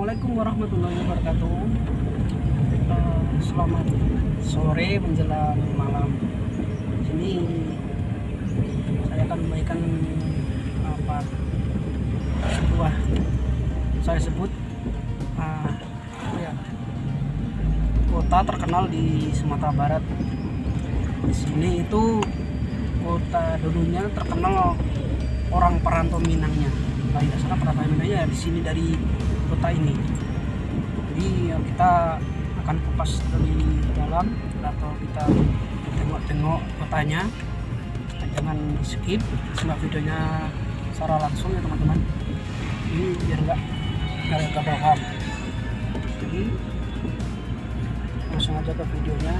Assalamualaikum warahmatullahi wabarakatuh. Selamat sore menjelang malam. Sini saya akan memberikan sebuah saya sebut kota terkenal di Sumatera Barat. Di sini itu kota dulunya terkenal orang perantau Minangnya. Tidak salah, perantau Minangnya di sini dari kota ini. Jadi kita akan kupas dari dalam atau kita tengok-tengok kotanya. Jangan skip, simak videonya secara langsung ya teman-teman. Ini biar nggak paham. Jadi langsung aja ke videonya.